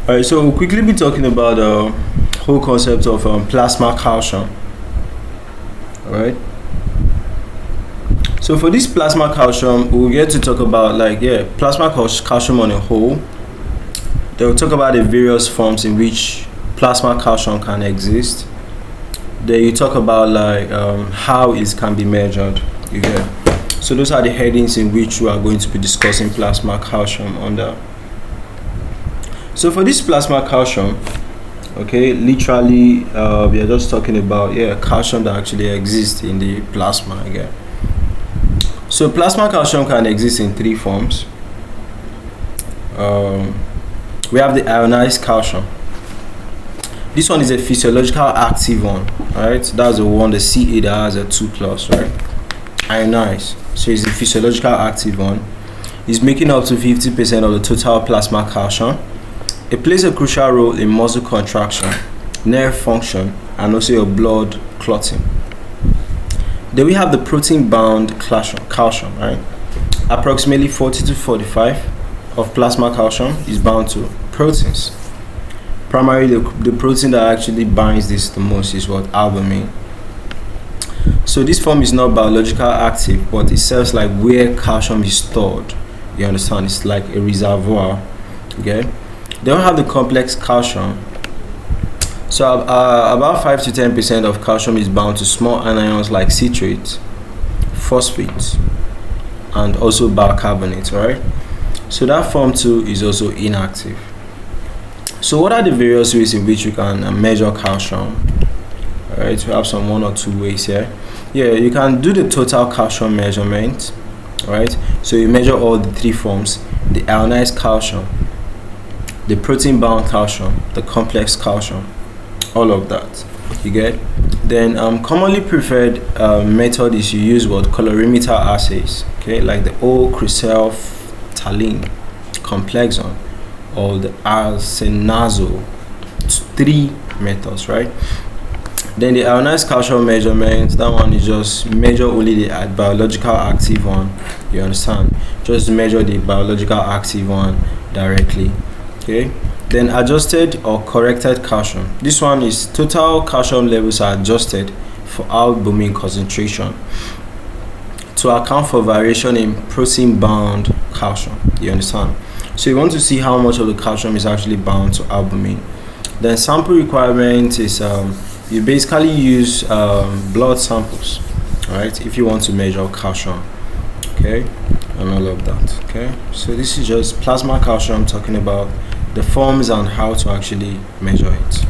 All right, so we'll quickly be talking about the whole concept of plasma calcium. All right. So for this plasma calcium, we'll get to talk about plasma calcium on a whole. They'll talk about the various forms in which plasma calcium can exist. Then you talk about how it can be measured. You get. So those are the headings in which we are going to be discussing plasma calcium under. So for this plasma calcium, okay, literally we are just talking about calcium that actually exists in the plasma again. So plasma calcium can exist in three forms. We have the ionized calcium. This one is a physiological active one, right? That's the one, the Ca that has a 2+, right? Ionized. So it's the physiological active one. It's making up to 50% of the total plasma calcium. It plays a crucial role in muscle contraction, nerve function, and also your blood clotting. Then we have the protein-bound calcium, right? Approximately 40 to 45 of plasma calcium is bound to proteins. Primarily, the protein that actually binds this the most is what? Albumin. So this form is not biological active, but it serves like where calcium is stored. You understand? It's like a reservoir. Okay. They don't have the complex calcium. So about 5 to 10% of calcium is bound to small anions like citrate, phosphate, and also bicarbonate, right? So that form too is also inactive. So what are the various ways in which you can measure calcium? All right, we have some 1 or 2 ways here. Yeah, you can do the total calcium measurement, right? So you measure all the three forms: the ionized calcium, the protein-bound calcium, the complex calcium, all of that. You get? Then commonly preferred method is you use what? Colorimeter assays, okay, like the O-cresylphthalate complexon or the arsenazole. 3 methods, right? Then the ionized calcium measurement, that one is just measure only the biological active one. You understand? Just measure the biological active one directly. Okay. Then adjusted or corrected calcium. This one is total calcium levels are adjusted for albumin concentration to account for variation in protein-bound calcium. You understand? So you want to see how much of the calcium is actually bound to albumin. Then sample requirement is you basically use blood samples, right? If you want to measure calcium, okay, and all of that. Okay. So this is just plasma calcium, talking about the forms and how to actually measure it.